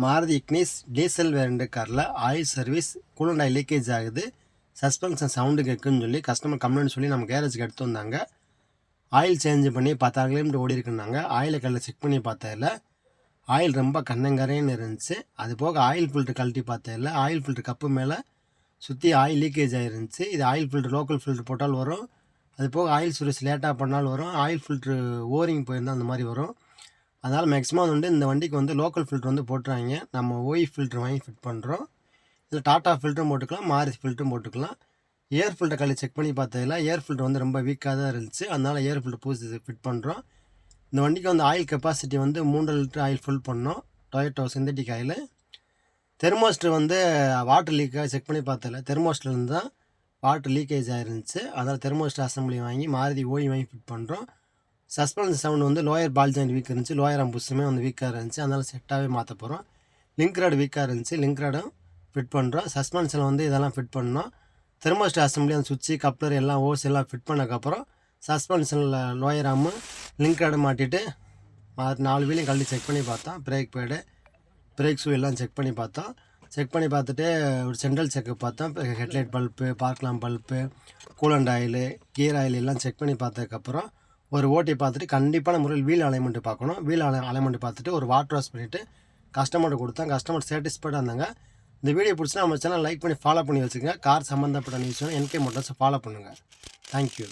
Maruti Ignis diesel variant காரில் oil service coolant oil leakage ஆகுது, suspension sound கேட்குன்னு சொல்லி customer complaint சொல்லி நம்ம கேரேஜுக்கு எடுத்து வந்தாங்க. ஆயில் சேஞ்ச் பண்ணி 10,000 கிலோமீட்டர் ஓடி இருக்குன்னாங்க. ஆயிலை கல்லில் செக் பண்ணி பார்த்ததில்ல ஆயில் ரொம்ப கண்ணங்கரைன்னு இருந்துச்சு. அது போக ஆயில் ஃபில்ட்ரு கழட்டி பார்த்ததில்ல ஆயில் ஃபில்ட்ரு கப்பு மேலே சுற்றி ஆயில் லீக்கேஜ் ஆகிருந்துச்சு. இது ஆயில் ஃபில்ட்ரு லோக்கல் ஃபில்ட்ரு போட்டால் வரும், அது போக ஆயில் சர்வீஸ் லேட்டாக பண்ணாலும் வரும், ஆயில் ஃபில்ட்ரு ஓரிங் போயிருந்தால் அந்த மாதிரி வரும். அதனால் மேக்ஸிமம் இந்த வண்டிக்கு லோக்கல் ஃபில்ட்ரு போட்டுறாங்க. நம்ம ஓய் ஃபில்ட்ரு வாங்கி ஃபிட் பண்ணுறோம். இதில் டாட்டா ஃபில்ட்ரும் போட்டுக்கலாம், மாருதி ஃபில்ட்ரும் போட்டுக்கலாம். ஏர் ஃபில்டர் கல்வி செக் பண்ணி பார்த்ததில்ல ஏர் ஃபில்ட்ரு ரொம்ப வீக்காக தான் இருந்துச்சு. அதனால் ஏர் ஃபில்ட்ரு பூசி ஃபிட் பண்ணுறோம். இந்த வண்டிக்கு oil capacity 3 litre oil fill பண்ணோம். Toyota synthetic oil. Thermostat water லீக்காக செக் பண்ணி பார்த்ததில்ல தெர்மோஸ்டர்லேருந்து தான் வாட்டர் லீக்கேஜ் ஆகிருந்துச்சு. அதனால் தெர்மோஸ்டர் அசம்பிளி வாங்கி மாருதி ஓய் வாங்கி ஃபிட் பண்ணுறோம். Suspension sound lower ball joint weak இருந்துச்சு, லோயர் அம்புஸுமே வீக்காக இருந்துச்சு. அதனால் செட்டாகவே மாற்ற போகிறோம். லிங்க் ராடு வீக்காக இருந்துச்சு, லிங்க் ராடும் ஃபிட் பண்ணுறோம். சஸ்பென்ஷன் இதெல்லாம் ஃபிட் பண்ணோம். தெர்மோஸ்டர் அசம்பிளி அந்த சுவிட்சு கப்ளர் எல்லாம் ஓஸ் எல்லாம் ஃபிட் பண்ணக்கப்புறம் சஸ்பென்ஷனில் லோயர் ஆமு லிங்க் ராடு மாட்டிட்டு 4 வீலையும் கழட்டி செக் பண்ணி பார்த்தோம். பிரேக் பேடு பிரேக் ஷூ எல்லாம் செக் பண்ணி பார்த்தோம். செக் பண்ணி பார்த்துட்டு ஒரு சென்ட்ரல் செக்கப் பார்த்தோம். ஹெட்லைட் பல்ப்பு, பார்க்லாம் bulb, coolant oil, gear oil எல்லாம் செக் பண்ணி பார்த்ததுக்கப்புறம் ஒரு ஓட்டி பார்த்துட்டு கண்டிப்பான முறையில் வீல் அலைன்மெண்ட்டு பார்க்கணும். வீல் அலைன்மெண்ட்டு பார்த்துட்டு ஒரு வாட்டர் வாஷ் பண்ணிவிட்டு கஸ்டமர்கிட்ட கொடுத்தேன். கஸ்டமர் சாட்டிஸ்ஃபைடாக இருந்தாங்க. இந்த வீடியோ பிடிச்சினா நம்ம சேனல் லைக் பண்ணி ஃபாலோ பண்ணி வச்சுக்கோங்க. கார் சம்மந்தப்பட்ட நியூஸ் NK மோட்டார்ஸை ஃபாலோ பண்ணுங்கள். தேங்க்யூ.